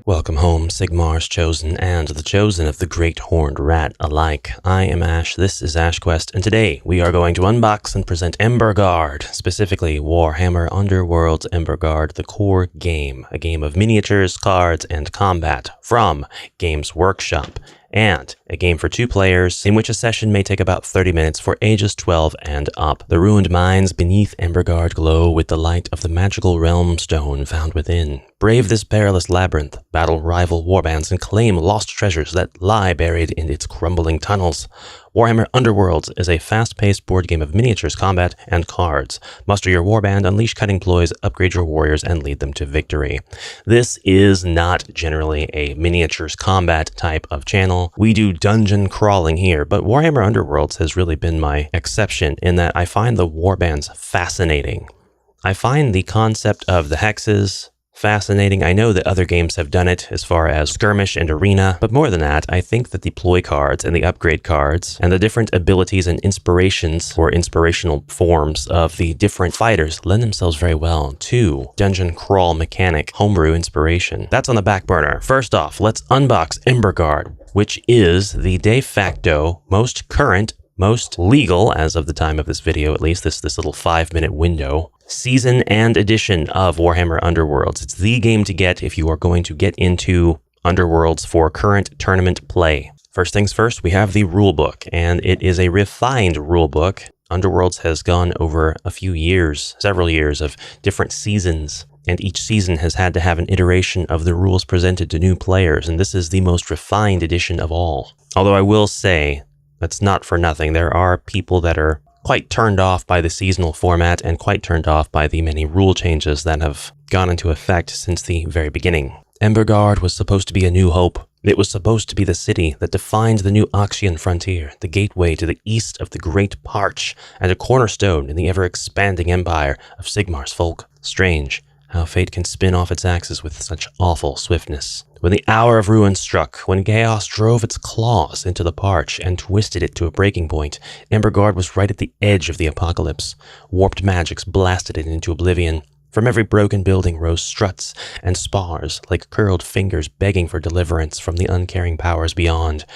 Welcome home, Sigmar's Chosen and the Chosen of the Great Horned Rat alike. I am Ash, this is Ash Quest, and today we are going to unbox and present Emberguard, specifically Warhammer Underworlds EMBERGARD, the core game, a game of miniatures, cards, and combat from Games Workshop, and a game for 2 players, in which a session may take about 30 minutes for ages 12 and up. The ruined mines beneath Emberguard glow with the light of the magical realm stone found within. Brave this perilous labyrinth, battle rival warbands, and claim lost treasures that lie buried in its crumbling tunnels. Warhammer Underworlds is a fast-paced board game of miniatures, combat, and cards. Muster your warband, unleash cutting ploys, upgrade your warriors, and lead them to victory. This is not generally a miniatures combat type of channel. We do dungeon crawling here, but Warhammer Underworlds has really been my exception in that I find the warbands fascinating. I find the concept of the hexes fascinating. I know that other games have done it as far as skirmish and arena, but more than that, I think that the ploy cards and the upgrade cards and the different abilities and inspirations or inspirational forms of the different fighters lend themselves very well to dungeon crawl mechanic homebrew inspiration. That's on the back burner. First off, let's unbox Emberguard, which is the de facto most current, most legal, as of the time of this video at least, this little 5-minute window, season and edition of Warhammer Underworlds. It's the game to get if you are going to get into Underworlds for current tournament play. First things first, we have the rulebook, and it is a refined rulebook. Underworlds has gone over a few years, several years of different seasons, and each season has had to have an iteration of the rules presented to new players, and this is the most refined edition of all. Although I will say, that's not for nothing. There are people that are quite turned off by the seasonal format and quite turned off by the many rule changes that have gone into effect since the very beginning. Emberguard was supposed to be a new hope. It was supposed to be the city that defined the new Oxian frontier, the gateway to the east of the Great Parch, and a cornerstone in the ever-expanding empire of Sigmar's folk. Strange how fate can spin off its axis with such awful swiftness. When the hour of ruin struck, when chaos drove its claws into the Parch and twisted it to a breaking point, Emberguard was right at the edge of the apocalypse. Warped magics blasted it into oblivion. From every broken building rose struts and spars, like curled fingers begging for deliverance from the uncaring powers beyond.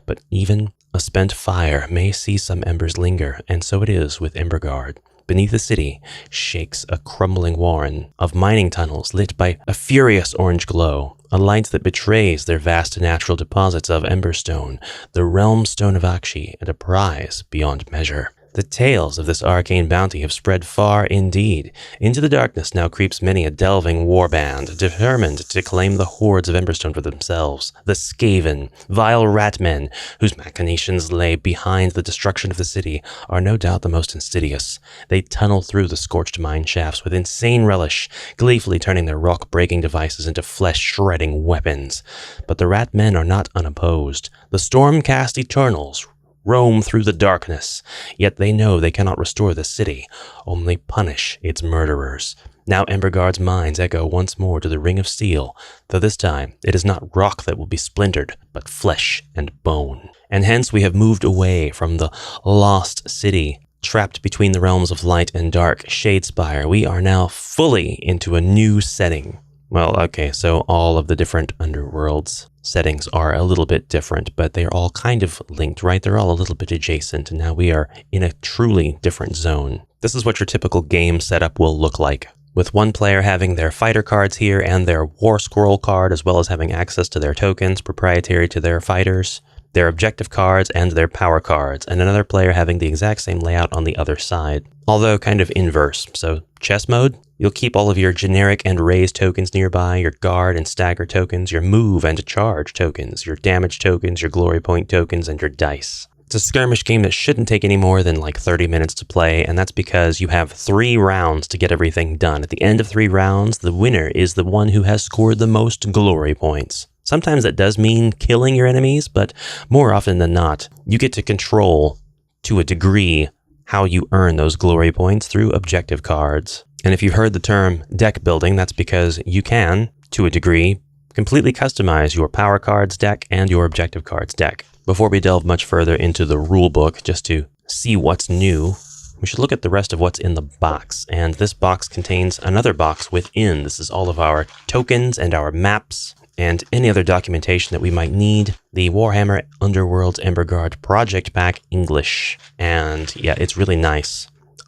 But even a spent fire may see some embers linger, and so it is with Emberguard. Beneath the city shakes a crumbling warren of mining tunnels lit by a furious orange glow, a light that betrays their vast natural deposits of emberstone, the realm stone of Akshi, and a prize beyond measure. The tales of this arcane bounty have spread far indeed. Into the darkness now creeps many a delving warband, determined to claim the hordes of Emberstone for themselves. The Skaven, vile ratmen, whose machinations lay behind the destruction of the city, are no doubt the most insidious. They tunnel through the scorched mine shafts with insane relish, gleefully turning their rock-breaking devices into flesh-shredding weapons. But the ratmen are not unopposed. The Stormcast Eternals roam through the darkness, yet they know they cannot restore the city, only punish its murderers. Now Emberguard's mines echo once more to the Ring of Steel, though this time it is not rock that will be splintered, but flesh and bone. And hence we have moved away from the lost city, trapped between the realms of light and dark, Shadespire. We are now fully into a new setting. Well, okay, so all of the different Underworlds settings are a little bit different, but they're all kind of linked, right? They're all a little bit adjacent, and now we are in a truly different zone. This is what your typical game setup will look like, with one player having their fighter cards here and their war scroll card, as well as having access to their tokens proprietary to their fighters, their objective cards, and their power cards, and another player having the exact same layout on the other side, although kind of inverse. So chess mode, you'll keep all of your generic and raise tokens nearby, your guard and stagger tokens, your move and charge tokens, your damage tokens, your glory point tokens, and your dice. It's a skirmish game that shouldn't take any more than like 30 minutes to play, and that's because you have 3 rounds to get everything done. At the end of 3 rounds, the winner is the one who has scored the most glory points. Sometimes that does mean killing your enemies, but more often than not, you get to control, to a degree, how you earn those glory points through objective cards. And if you've heard the term deck building, that's because you can, to a degree, completely customize your power cards deck and your objective cards deck. Before we delve much further into the rulebook, just to see what's new, we should look at the rest of what's in the box. And this box contains another box within. This is all of our tokens and our maps and any other documentation that we might need. The Warhammer Underworlds EMBERGARD Project Pack English. And yeah, it's really nice.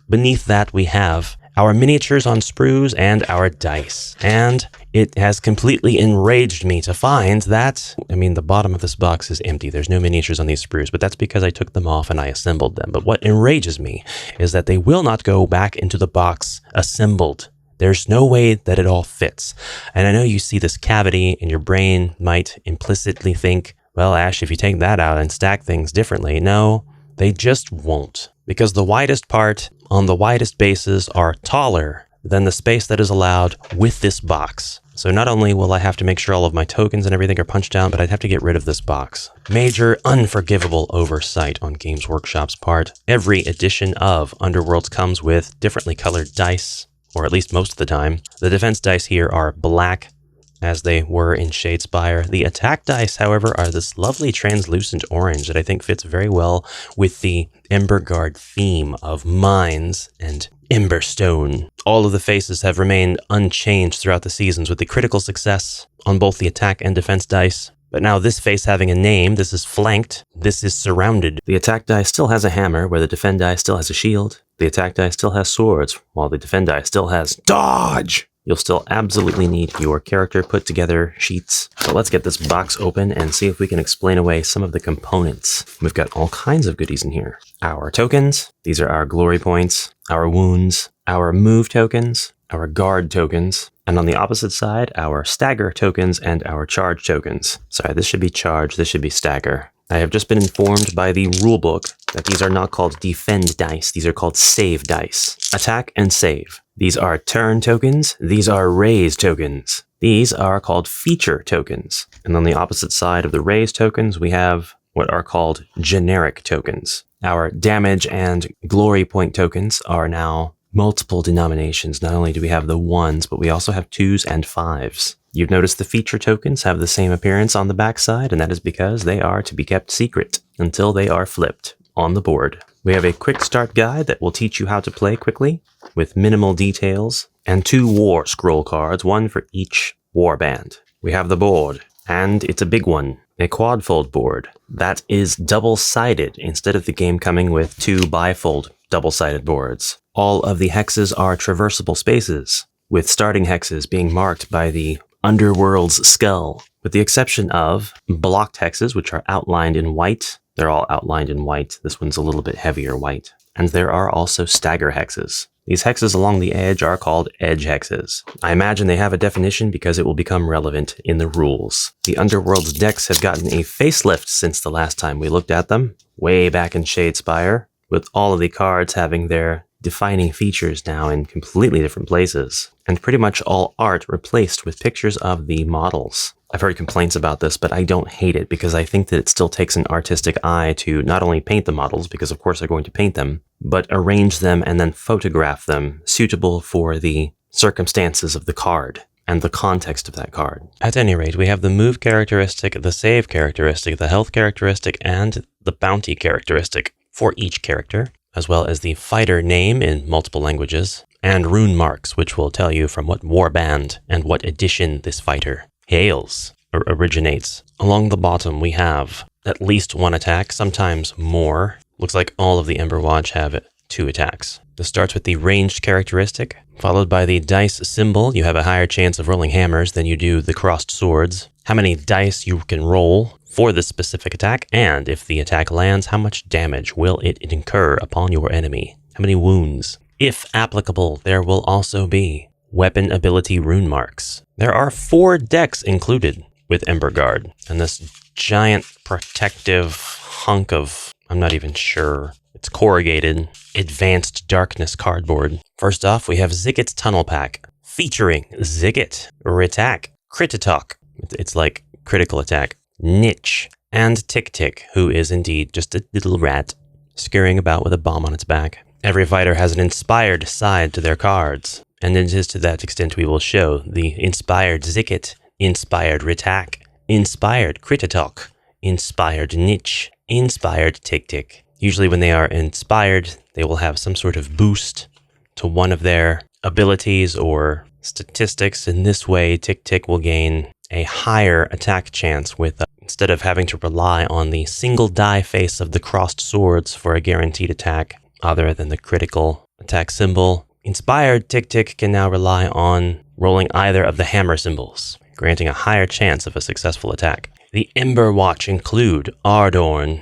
Beneath that, we have our miniatures on sprues and our dice. And it has completely enraged me to find that, the bottom of this box is empty. There's no miniatures on these sprues, but that's because I took them off and I assembled them. But what enrages me is that they will not go back into the box assembled. There's no way that it all fits. And I know you see this cavity and your brain might implicitly think, well, Ash, if you take that out and stack things differently. No, they just won't. Because the widest part on the widest bases are taller than the space that is allowed with this box. So not only will I have to make sure all of my tokens and everything are punched down, but I'd have to get rid of this box. Major unforgivable oversight on Games Workshop's part. Every edition of Underworlds comes with differently colored dice, or at least most of the time. The defense dice here are black, as they were in Shadespire. The attack dice, however, are this lovely translucent orange that I think fits very well with the Emberguard theme of mines and Emberstone. All of the faces have remained unchanged throughout the seasons, with the critical success on both the attack and defense dice. But now this face having a name, this is flanked, this is surrounded. The attack die still has a hammer, where the defend die still has a shield. The attack die still has swords, while the defend die still has dodge! You'll still absolutely need your character put together sheets. So let's get this box open and see if we can explain away some of the components. We've got all kinds of goodies in here. Our tokens, these are our glory points, our wounds, our move tokens, our guard tokens, and on the opposite side, our stagger tokens and our charge tokens. Sorry, this should be charge, this should be stagger. I have just been informed by the rulebook that these are not called defend dice, these are called save dice. Attack and save. These are turn tokens, these are raise tokens. These are called feature tokens. And on the opposite side of the raise tokens, we have what are called generic tokens. Our damage and glory point tokens are now multiple denominations. Not only do we have the 1s, but we also have 2s and 5s. You've noticed the feature tokens have the same appearance on the backside, and that is because they are to be kept secret until they are flipped on the board. We have a quick start guide that will teach you how to play quickly with minimal details, and 2 war scroll cards, one for each warband. We have the board, and it's a big one, a quadfold board that is double-sided instead of the game coming with 2 bifold double-sided boards. All of the hexes are traversable spaces, with starting hexes being marked by the Underworld's skull, with the exception of blocked hexes, which are outlined in white. They're all outlined in white. This one's a little bit heavier white. And there are also stagger hexes. These hexes along the edge are called edge hexes. I imagine they have a definition because it will become relevant in the rules. The Underworld's decks have gotten a facelift since the last time we looked at them, way back in Shadespire, with all of the cards having their defining features now in completely different places, and pretty much all art replaced with pictures of the models. I've heard complaints about this, but I don't hate it because I think that it still takes an artistic eye to not only paint the models, because of course they're going to paint them, but arrange them and then photograph them suitable for the circumstances of the card and the context of that card. At any rate, we have the move characteristic, the save characteristic, the health characteristic, and the bounty characteristic for each character, as well as the fighter name in multiple languages, and rune marks, which will tell you from what warband and what edition this fighter hails or originates. Along the bottom, we have at least 1 attack, sometimes more. Looks like all of the Emberwatch have 2 attacks. This starts with the ranged characteristic, followed by the dice symbol. You have a higher chance of rolling hammers than you do the crossed swords. How many dice you can roll for this specific attack, and if the attack lands, how much damage will it incur upon your enemy? How many wounds? If applicable, there will also be weapon ability rune marks. There are 4 decks included with Emberguard, and this giant protective hunk of, I'm not even sure, it's corrugated, advanced darkness cardboard. First off, we have Zigget's Tunnel Pack, featuring Zigget, Ritak, Crititok, it's like critical attack, Niche, and Tick Tick, who is indeed just a little rat scurrying about with a bomb on its back. Every fighter has an inspired side to their cards, and it is to that extent we will show the inspired Zigget, inspired Ritak, inspired Crititok, inspired Niche, inspired Tick Tick. Usually when they are inspired, they will have some sort of boost to one of their abilities or statistics. In this way, Tick will gain a higher attack chance with instead of having to rely on the single die face of the crossed swords for a guaranteed attack other than the critical attack symbol. Inspired Tick can now rely on rolling either of the hammer symbols, granting a higher chance of a successful attack. The Ember Watch include Ardorn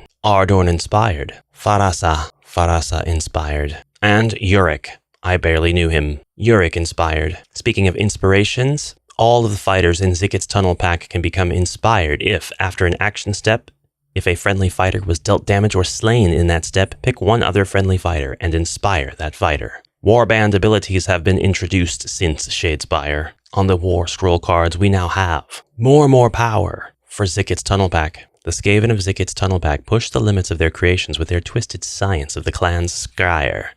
inspired, Farasa inspired, and Uric. I barely knew him. Uric inspired. Speaking of inspirations, all of the fighters in Zikit's Tunnel Pack can become inspired if, after an action step, if a friendly fighter was dealt damage or slain in that step, pick one other friendly fighter and inspire that fighter. Warband abilities have been introduced since Shadespire. On the War Scroll cards, we now have more power for Zikit's Tunnel Pack. The Skaven of Zikit's Tunnel Pack push the limits of their creations with their twisted science of the clan's Scryer.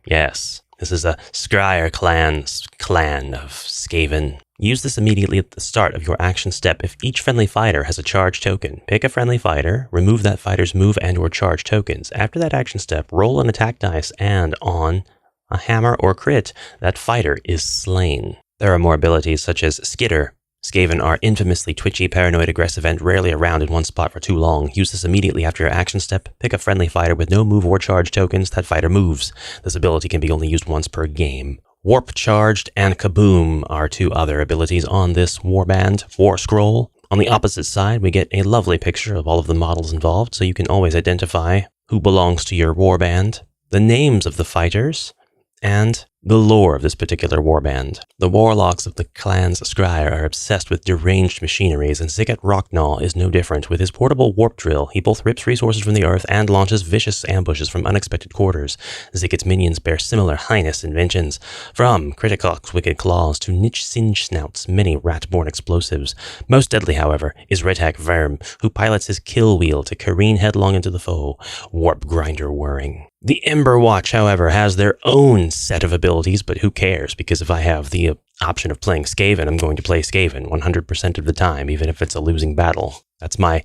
Yes, this is a Scryer clan of Skaven. Use this immediately at the start of your action step if each friendly fighter has a charge token. Pick a friendly fighter, remove that fighter's move and or charge tokens. After that action step, roll an attack dice and on a hammer or crit, that fighter is slain. There are more abilities such as Skitter. Skaven are infamously twitchy, paranoid, aggressive, and rarely around in one spot for too long. Use this immediately after your action step. Pick a friendly fighter with no move or charge tokens. That fighter moves. This ability can be only used once per game. Warp Charged and Kaboom are two other abilities on this Warband War Scroll. On the opposite side, we get a lovely picture of all of the models involved, so you can always identify who belongs to your warband, the names of the fighters, and the lore of this particular warband. The warlocks of the clan's Scryer are obsessed with deranged machineries, and Zikat Rocknaw is no different. With his portable warp drill, he both rips resources from the earth and launches vicious ambushes from unexpected quarters. Zikat's minions bear similar heinous inventions, from Criticoc's wicked claws to Niche Singe Snout's many rat-born explosives. Most deadly, however, is Redhack Verm, who pilots his kill wheel to careen headlong into the foe, warp grinder whirring. The Ember Watch, however, has their own set of abilities, but who cares? Because if I have the option of playing Skaven, I'm going to play Skaven 100% of the time, even if it's a losing battle. That's my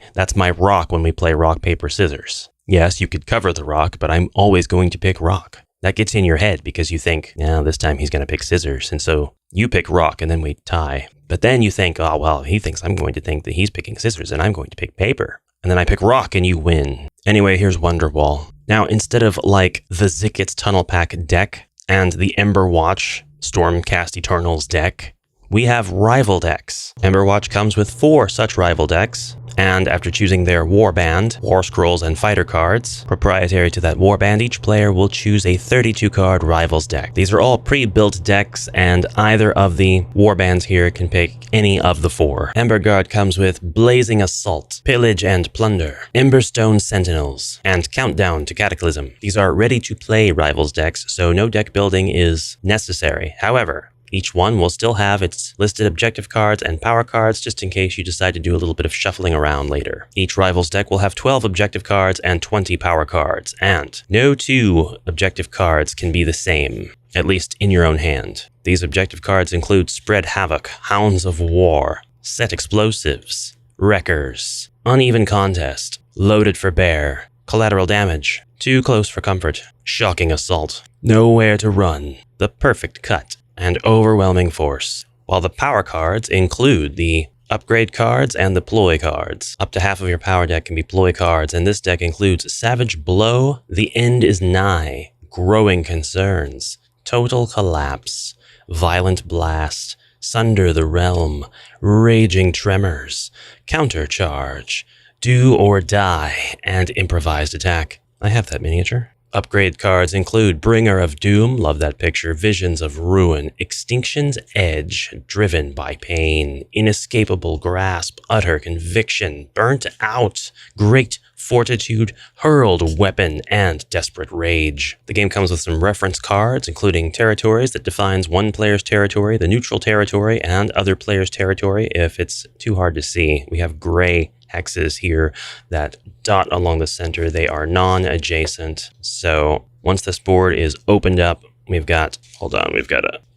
rock when we play rock, paper, scissors. Yes, you could cover the rock, but I'm always going to pick rock. That gets in your head because you think, now this time he's going to pick scissors, and so you pick rock and then we tie. But then you think, oh, well, he thinks I'm going to think that he's picking scissors and I'm going to pick paper. And then I pick rock and you win. Anyway, here's Wonderwall. Now, instead of like the Zikit's Tunnel Pack deck and the Ember Watch Stormcast Eternals deck, we have rival decks. Ember Watch comes with 4 such rival decks, and after choosing their Warband, War Scrolls, and Fighter cards, proprietary to that Warband, each player will choose a 32-card Rivals deck. These are all pre-built decks, and either of the Warbands here can pick any of the 4. Emberguard comes with Blazing Assault, Pillage and Plunder, Emberstone Sentinels, and Countdown to Cataclysm. These are ready-to-play Rivals decks, so no deck building is necessary. However, each one will still have its listed objective cards and power cards just in case you decide to do a little bit of shuffling around later. Each Rivals deck will have 12 objective cards and 20 power cards, and no 2 objective cards can be the same, at least in your own hand. These objective cards include Spread Havoc, Hounds of War, Set Explosives, Wreckers, Uneven Contest, Loaded for Bear, Collateral Damage, Too Close for Comfort, Shocking Assault, Nowhere to Run, The Perfect Cut, and Overwhelming Force, while the power cards include the upgrade cards and the ploy cards. Up to half of your power deck can be ploy cards, and this deck includes Savage Blow, The End is Nigh, Growing Concerns, Total Collapse, Violent Blast, Sunder the Realm, Raging Tremors, Countercharge, Do or Die, and Improvised Attack. I have that miniature. Upgrade cards include Bringer of Doom, love that picture, Visions of Ruin, Extinction's Edge, Driven by Pain, Inescapable Grasp, Utter Conviction, Burnt Out, Great Fortitude, Hurled Weapon, and Desperate Rage. The game comes with some reference cards, including territories that defines one player's territory, the neutral territory, and other player's territory if it's too hard to see. We have gray hexes here that dot along the center. They are non-adjacent. So once this board is opened up, it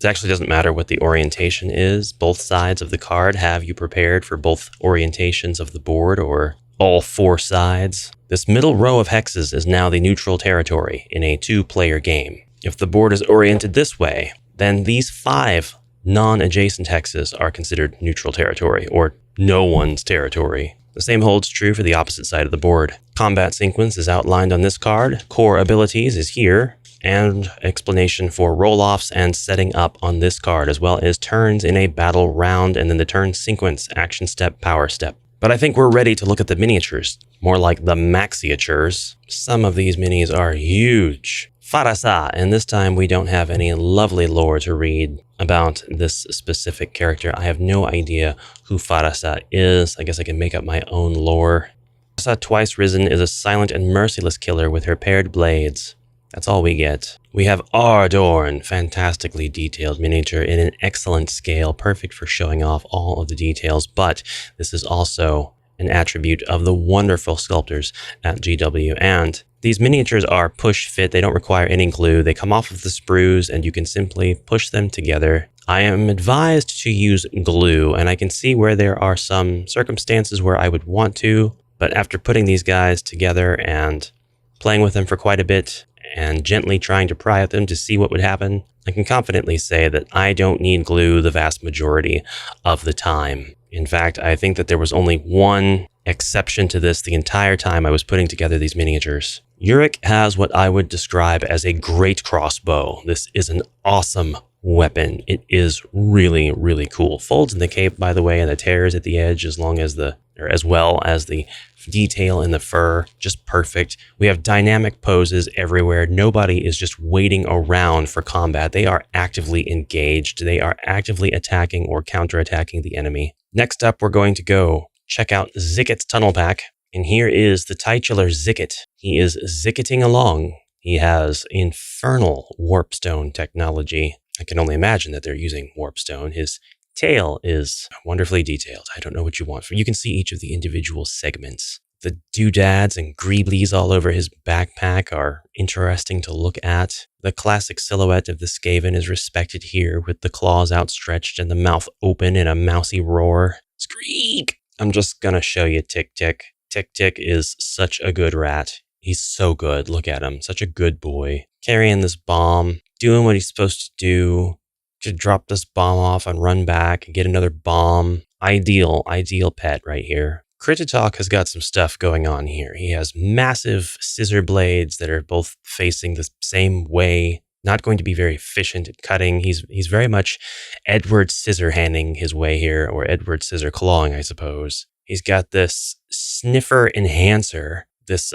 actually doesn't matter what the orientation is. Both sides of the card have you prepared for both orientations of the board, or all 4 sides. This middle row of hexes is now the neutral territory in a 2-player game. If the board is oriented this way, then these 5 non-adjacent hexes are considered neutral territory, or no one's territory. The same holds true for the opposite side of the board. Combat sequence is outlined on this card, core abilities is here, and explanation for roll-offs and setting up on this card, as well as turns in a battle round, and then the turn sequence, action step, power step. But I think we're ready to look at the miniatures, more like the maxiatures. Some of these minis are huge. Farasa, and this time we don't have any lovely lore to read about this specific character. I have no idea who Farasa is. I guess I can make up my own lore. Farasa, twice risen, is a silent and merciless killer with her paired blades. That's all we get. We have Ardorn, fantastically detailed miniature in an excellent scale, perfect for showing off all of the details, but this is also an attribute of the wonderful sculptors at GW, and these miniatures are push fit. They don't require any glue. They come off of the sprues and you can simply push them together. I am advised to use glue, and I can see where there are some circumstances where I would want to, but after putting these guys together and playing with them for quite a bit and gently trying to pry at them to see what would happen, I can confidently say that I don't need glue the vast majority of the time. In fact, I think that there was only one exception to this the entire time I was putting together these miniatures. Uric has what I would describe as a great crossbow. This is an awesome weapon. It is really, really cool. Folds in the cape, by the way, and the tears at the edge, as well as the detail in the fur, just perfect. We have dynamic poses everywhere. Nobody is just waiting around for combat. They are actively engaged. They are actively attacking or counterattacking the enemy. Next up, we're going to go check out Zicket's Tunnel Pack. And here is the titular Zicket. He is zicketing along. He has infernal warpstone technology. I can only imagine that they're using warpstone. His tail is wonderfully detailed. I don't know what you want. You can see each of the individual segments. The doodads and greeblies all over his backpack are interesting to look at. The classic silhouette of the Skaven is respected here, with the claws outstretched and the mouth open in a mousy roar. Squeak! I'm just gonna show you Tick Tick. Tick Tick is such a good rat. He's so good. Look at him. Such a good boy. Carrying this bomb, doing what he's supposed to do. To drop this bomb off and run back and get another bomb. Ideal pet right here. Kritatalk has got some stuff going on here. He has massive scissor blades that are both facing the same way. Not going to be very efficient at cutting. He's very much Edward Scissorhanding his way here, or Edward Scissor Clawing, I suppose. He's got this sniffer enhancer, this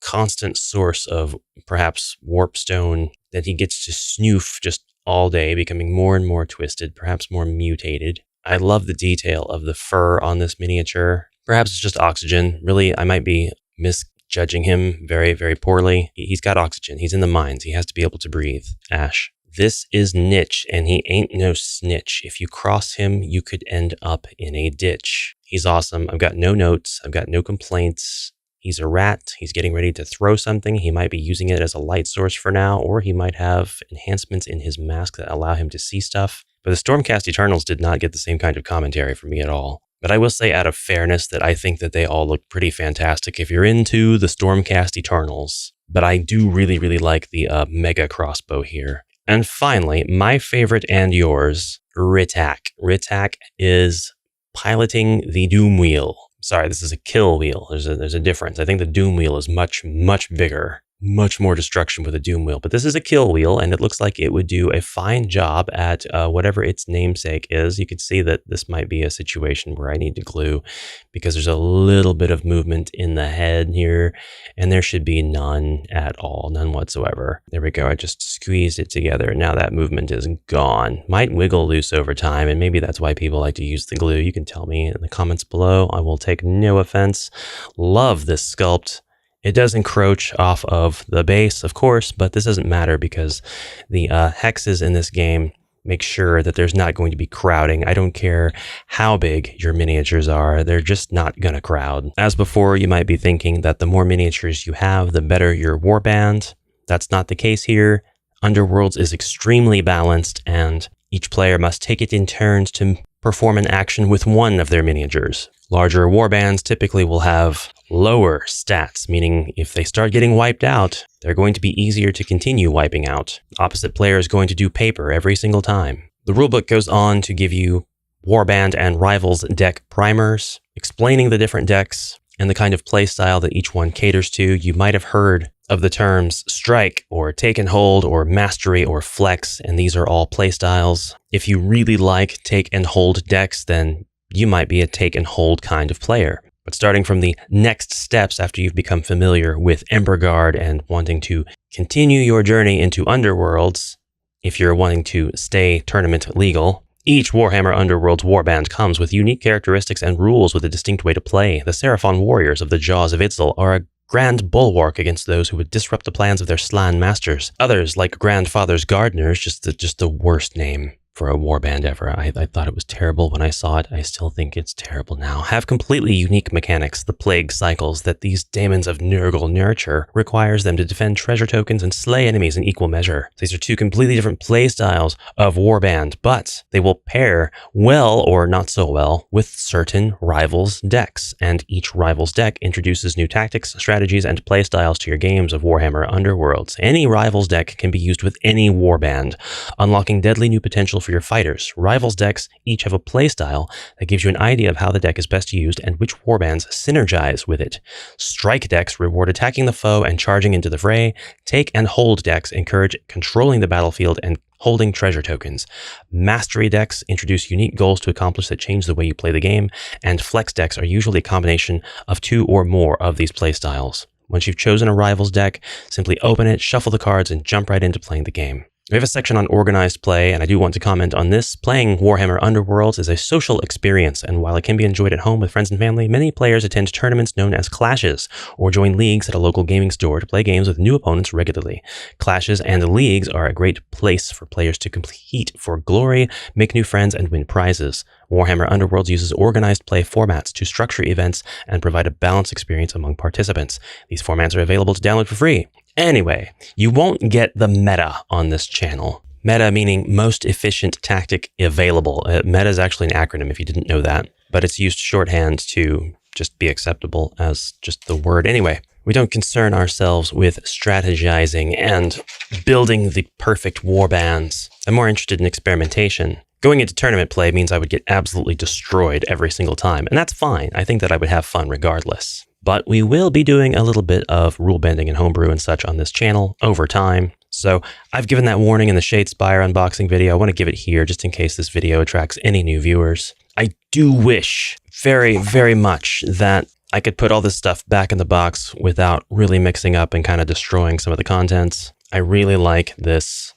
constant source of perhaps warpstone that he gets to snoof just all day, becoming more and more twisted, perhaps more mutated. I love the detail of the fur on this miniature. Perhaps it's just oxygen. Really, I might be misjudging him very, very poorly. He's got oxygen. He's in the mines. He has to be able to breathe. Ash. This is Niche, and he ain't no snitch. If you cross him, you could end up in a ditch. He's awesome. I've got no notes. I've got no complaints. He's a rat. He's getting ready to throw something. He might be using it as a light source for now, or he might have enhancements in his mask that allow him to see stuff. But the Stormcast Eternals did not get the same kind of commentary from me at all. But I will say out of fairness that I think that they all look pretty fantastic if you're into the Stormcast Eternals. But I do really, really like the mega crossbow here. And finally, my favorite and yours, Ritak. Ritak is piloting the Doom Wheel. Sorry, this is a kill wheel. There's a difference. I think the Doom Wheel is much, much bigger. Much more destruction with a Doom Wheel. But this is a kill wheel, and it looks like it would do a fine job at whatever its namesake is. You could see that this might be a situation where I need to glue, because there's a little bit of movement in the head here, and there should be none at all, none whatsoever. There we go. I just squeezed it together. Now that movement is gone. Might wiggle loose over time, and maybe that's why people like to use the glue. You can tell me in the comments below. I will take no offense. Love this sculpt. It does encroach off of the base, of course, but this doesn't matter because the hexes in this game make sure that there's not going to be crowding. I don't care how big your miniatures are, they're just not going to crowd. As before, you might be thinking that the more miniatures you have, the better your warband. That's not the case here. Underworlds is extremely balanced, and Each player must take it in turns to perform an action with one of their miniatures. Larger warbands typically will have lower stats, meaning if they start getting wiped out, they're going to be easier to continue wiping out. Opposite player is going to do paper every single time. The rulebook goes on to give you Warband and Rivals deck primers, explaining the different decks and the kind of playstyle that each one caters to. You might have heard of the terms strike or take and hold or mastery or flex, and these are all playstyles. If you really like take and hold decks, then you might be a take and hold kind of player. But starting from the next steps after you've become familiar with Emberguard and wanting to continue your journey into Underworlds, if you're wanting to stay tournament legal, each Warhammer Underworlds warband comes with unique characteristics and rules with a distinct way to play. The Seraphon Warriors of the Jaws of Itzel are a grand bulwark against those who would disrupt the plans of their slan masters. Others, like Grandfather's Gardeners, just the worst name for a warband ever. I thought it was terrible when I saw it. I still think it's terrible now. Have completely unique mechanics, the plague cycles that these daemons of Nurgle nurture requires them to defend treasure tokens and slay enemies in equal measure. These are two completely different playstyles of warband, but they will pair well or not so well with certain Rivals decks, and each Rivals deck introduces new tactics, strategies, and playstyles to your games of Warhammer Underworlds. Any Rivals deck can be used with any warband, unlocking deadly new potential for your fighters. Rivals decks each have a playstyle that gives you an idea of how the deck is best used and which warbands synergize with it. Strike decks reward attacking the foe and charging into the fray. Take and hold decks encourage controlling the battlefield and holding treasure tokens. Mastery decks introduce unique goals to accomplish that change the way you play the game, and flex decks are usually a combination of two or more of these playstyles. Once you've chosen a Rivals deck, simply open it, shuffle the cards, and jump right into playing the game. We have a section on organized play, and I do want to comment on this. Playing Warhammer Underworlds is a social experience, and while it can be enjoyed at home with friends and family, many players attend tournaments known as clashes, or join leagues at a local gaming store to play games with new opponents regularly. Clashes and leagues are a great place for players to compete for glory, make new friends, and win prizes. Warhammer Underworlds uses organized play formats to structure events and provide a balanced experience among participants. These formats are available to download for free. Anyway, you won't get the meta on this channel. Meta meaning most efficient tactic available. Meta is actually an acronym if you didn't know that, but it's used shorthand to just be acceptable as just the word. Anyway, we don't concern ourselves with strategizing and building the perfect warbands. I'm more interested in experimentation. Going into tournament play means I would get absolutely destroyed every single time, and that's fine. I think that I would have fun regardless. But we will be doing a little bit of rule bending and homebrew and such on this channel over time. So I've given that warning in the Shadespire unboxing video. I want to give it here just in case this video attracts any new viewers. I do wish very, very much that I could put all this stuff back in the box without really mixing up and kind of destroying some of the contents. I really like this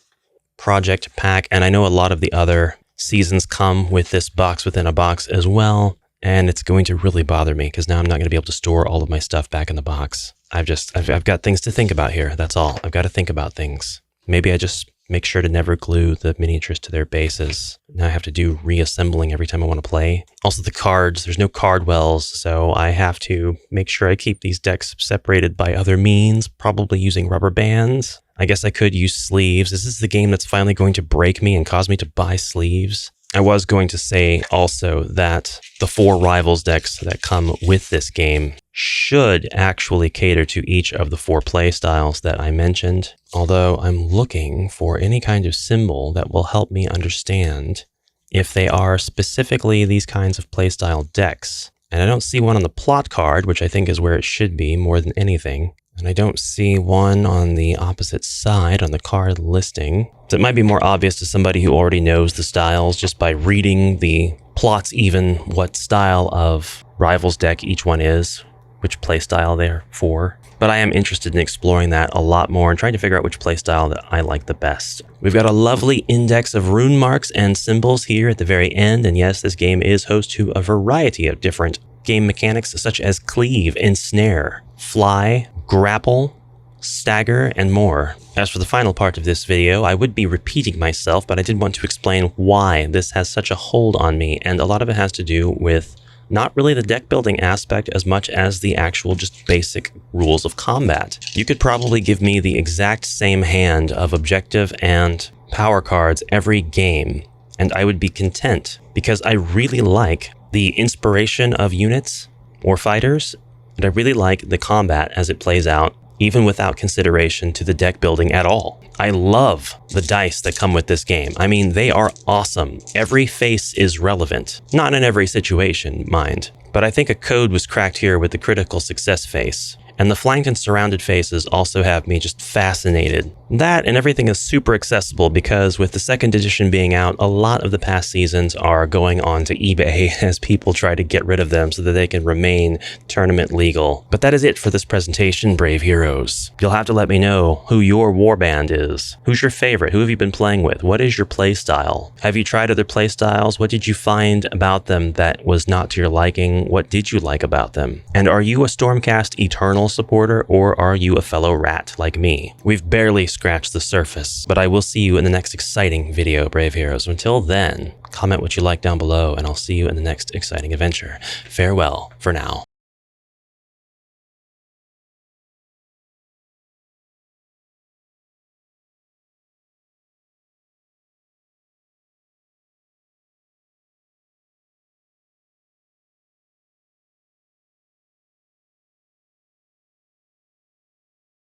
project pack, and I know a lot of the other seasons come with this box within a box as well. And it's going to really bother me because now I'm not going to be able to store all of my stuff back in the box. I've got things to think about here. That's all. I've got to think about things. Maybe I just make sure to never glue the miniatures to their bases. Now I have to do reassembling every time I want to play. Also the cards, there's no card wells, so I have to make sure I keep these decks separated by other means, probably using rubber bands. I guess I could use sleeves. Is this the game that's finally going to break me and cause me to buy sleeves? I was going to say also that the 4 Rivals decks that come with this game should actually cater to each of the 4 playstyles that I mentioned, although I'm looking for any kind of symbol that will help me understand if they are specifically these kinds of playstyle decks. And I don't see one on the plot card, which I think is where it should be more than anything. And I don't see one on the opposite side on the card listing. So it might be more obvious to somebody who already knows the styles just by reading the plots, even what style of Rivals deck each one is, which playstyle they're for. But I am interested in exploring that a lot more and trying to figure out which playstyle that I like the best. We've got a lovely index of rune marks and symbols here at the very end. And yes, this game is host to a variety of different game mechanics such as cleave, ensnare, fly, grapple, stagger, and more. As for the final part of this video, I would be repeating myself, but I did want to explain why this has such a hold on me, and a lot of it has to do with not really the deck building aspect as much as the actual just basic rules of combat. You could probably give me the exact same hand of objective and power cards every game, and I would be content because I really like the inspiration of units or fighters, and I really like the combat as it plays out, even without consideration to the deck building at all. I love the dice that come with this game. I mean, they are awesome. Every face is relevant. Not in every situation, mind. But I think a code was cracked here with the critical success face. And the flanked and surrounded faces also have me just fascinated. That and everything is super accessible because with the second edition being out, a lot of the past seasons are going on to eBay as people try to get rid of them so that they can remain tournament legal. But that is it for this presentation, brave heroes. You'll have to let me know who your warband is. Who's your favorite? Who have you been playing with? What is your playstyle? Have you tried other playstyles? What did you find about them that was not to your liking? What did you like about them? And are you a Stormcast Eternal supporter, or are you a fellow rat like me? We've barely scratched the surface, but I will see you in the next exciting video, brave heroes. Until then, comment what you like down below, and I'll see you in the next exciting adventure. Farewell for now.